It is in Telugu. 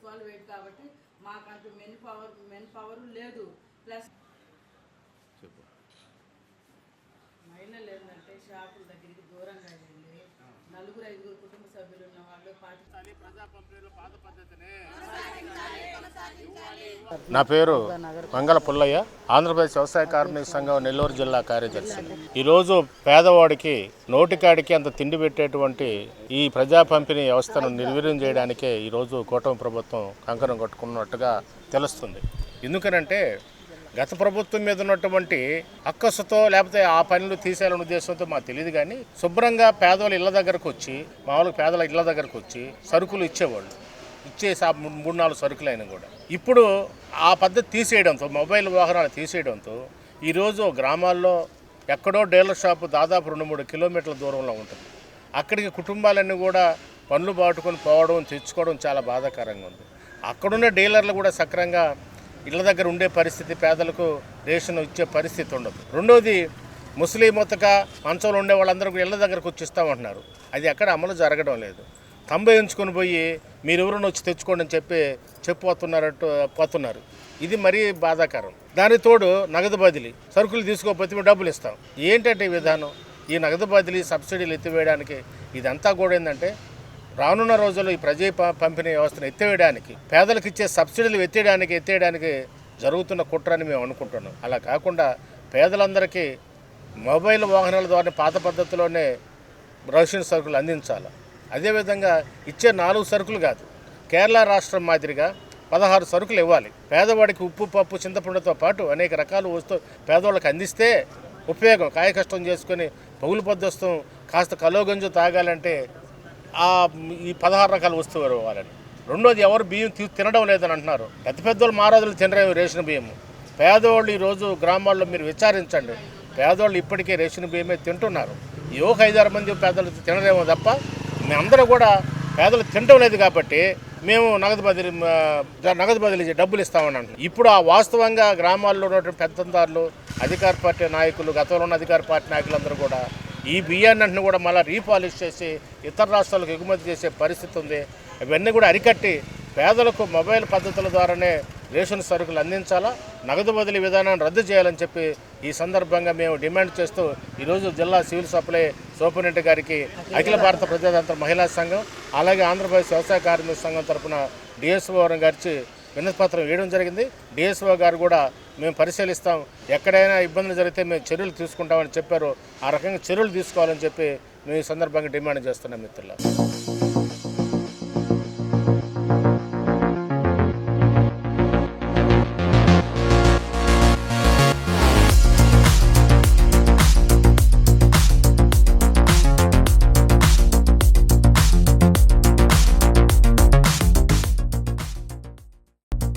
చేసుకోవాలి వెయిట్ కాబట్టి మాకు అంత మెన్ పవర్ లేదు. ప్లస్ మహిళలు ఏంటంటే షాపుల దగ్గరికి దూరంగా వెళ్ళి 4-5 కుటుంబ సభ్యులు ఉన్న వాళ్ళు నా పేరు మంగళ పుల్లయ్య, ఆంధ్రప్రదేశ్ వ్యవసాయ కార్మిక సంఘం నెల్లూరు జిల్లా కార్యదర్శి. ఈరోజు పేదవాడికి నోటికాడికి అంత తిండి పెట్టేటువంటి ఈ ప్రజా పంపిణీ వ్యవస్థను నిర్వీర్యం చేయడానికే ఈరోజు కూటమి ప్రభుత్వం కంకణం కట్టుకున్నట్టుగా తెలుస్తుంది. ఎందుకనంటే గత ప్రభుత్వం మీద ఉన్నటువంటి అక్కసుతో లేకపోతే ఆ పనులు తీసేయాలనే ఉద్దేశంతో మాకు తెలియదు, కానీ శుభ్రంగా పేదవాళ్ళ ఇళ్ల దగ్గరకు వచ్చి మామూలుగా పేదల ఇళ్ల దగ్గరకు వచ్చి సరుకులు ఇచ్చేవాళ్ళు. 3-4 సరుకులు అయినా కూడా ఇప్పుడు ఆ పద్ధతి తీసేయడంతో, మొబైల్ వాహనాలు తీసేయడంతో ఈరోజు గ్రామాల్లో ఎక్కడో డీలర్ షాపు దాదాపు 2-3 కిలోమీటర్ల దూరంలో ఉంటుంది. అక్కడికి కుటుంబాలన్నీ కూడా పనులు బాటుకొని పోవడం తెచ్చుకోవడం చాలా బాధాకరంగా ఉంది. అక్కడున్న డీలర్లు కూడా సక్రంగా ఇళ్ల దగ్గర ఉండే పరిస్థితి, పేదలకు రేషన్ ఇచ్చే పరిస్థితి ఉండదు. రెండోది, ముస్లిం మొత్తక మంచంలో ఉండే వాళ్ళందరూ ఇళ్ల దగ్గరకు వచ్చి ఇస్తామంటున్నారు. అది ఎక్కడ అమలు జరగడం లేదు. తంబేయించుకొని పోయి మీరెవరైనా వచ్చి తెచ్చుకోండి అని పోతున్నారు. ఇది మరీ బాధాకరం. దాని తోడు నగదు బదిలీ, సరుకులు తీసుకోకపోతే మేము డబ్బులు ఇస్తాం. ఏంటంటే ఈ విధానం? ఈ నగదు బదిలీ, సబ్సిడీలు ఎత్తివేయడానికి ఇదంతా కూడా ఏంటంటే రానున్న రోజుల్లో ఈ ప్రజా పంపిణీ వ్యవస్థను ఎత్తివేయడానికి, పేదలకు ఇచ్చే సబ్సిడీలు ఎత్తేయడానికి జరుగుతున్న కుట్రని మేము అనుకుంటున్నాం. అలా కాకుండా పేదలందరికీ మొబైల్ వాహనాల ద్వారా పాత పద్ధతిలోనే రేషన్ సరుకులు అందించాలి. అదేవిధంగా ఇచ్చే 4 సరుకులు కాదు, కేరళ రాష్ట్రం మాదిరిగా 16 సరుకులు ఇవ్వాలి. పేదవాడికి ఉప్పు, పప్పు, చింతపండుతో పాటు అనేక రకాల వస్తువులు పేదవాళ్ళకి అందిస్తే ఉపయోగం. కాయ కష్టం చేసుకొని పగులు పొద్దుస్తాం కాస్త కలోగంజు తాగాలంటే ఈ 16 రకాల వస్తువులు ఇవ్వాలని. రెండోది, ఎవరు బియ్యం తినడం లేదని అంటున్నారు. పెద్దవాళ్ళు మారాదులు తినరేమో రేషన్ బియ్యం. పేదవాళ్ళు ఈరోజు గ్రామాల్లో మీరు విచారించండి, పేదవాళ్ళు ఇప్పటికే రేషన్ బియ్యమే తింటున్నారు. ఈ 5-6 మంది పేదలు తినరేమో తప్ప మేమందరూ కూడా పేదలు తినడం లేదు కాబట్టి మేము నగదు బదిలీ డబ్బులు ఇస్తామని అంటున్నాం. ఇప్పుడు ఆ వాస్తవంగా గ్రామాల్లో ఉన్నటువంటి పెత్తందారులు, అధికార పార్టీ నాయకులు, గతంలో ఉన్న అధికార పార్టీ నాయకులందరూ కూడా ఈ బియ్యాన్ని కూడా మళ్ళీ రీపాలిష్ చేసి ఇతర రాష్ట్రాలకు ఎగుమతి చేసే పరిస్థితి ఉంది. ఇవన్నీ కూడా అరికట్టి పేదలకు మొబైల్ పద్ధతుల ద్వారానే రేషన్ సరుకులు అందించాలా, నగదు బదిలీ విధానాన్ని రద్దు చేయాలని చెప్పి ఈ సందర్భంగా మేము డిమాండ్ చేస్తూ ఈరోజు జిల్లా సివిల్ సప్లై సూపరింటెండెంట్ గారికి అఖిల భారత ప్రజాతంత్ర మహిళా సంఘం అలాగే ఆంధ్రప్రదేశ్ వ్యవసాయ కార్మిక సంఘం తరఫున డిఎస్ఓ గారికి వినతిపత్రం వేయడం జరిగింది. డిఎస్ఓ గారు కూడా మేము పరిశీలిస్తాం, ఎక్కడైనా ఇబ్బందులు జరిగితే మేము చర్యలు తీసుకుంటామని చెప్పారు. ఆ రకంగా చర్యలు తీసుకోవాలని చెప్పి మేము ఈ సందర్భంగా డిమాండ్ చేస్తున్నాం మిత్రులు.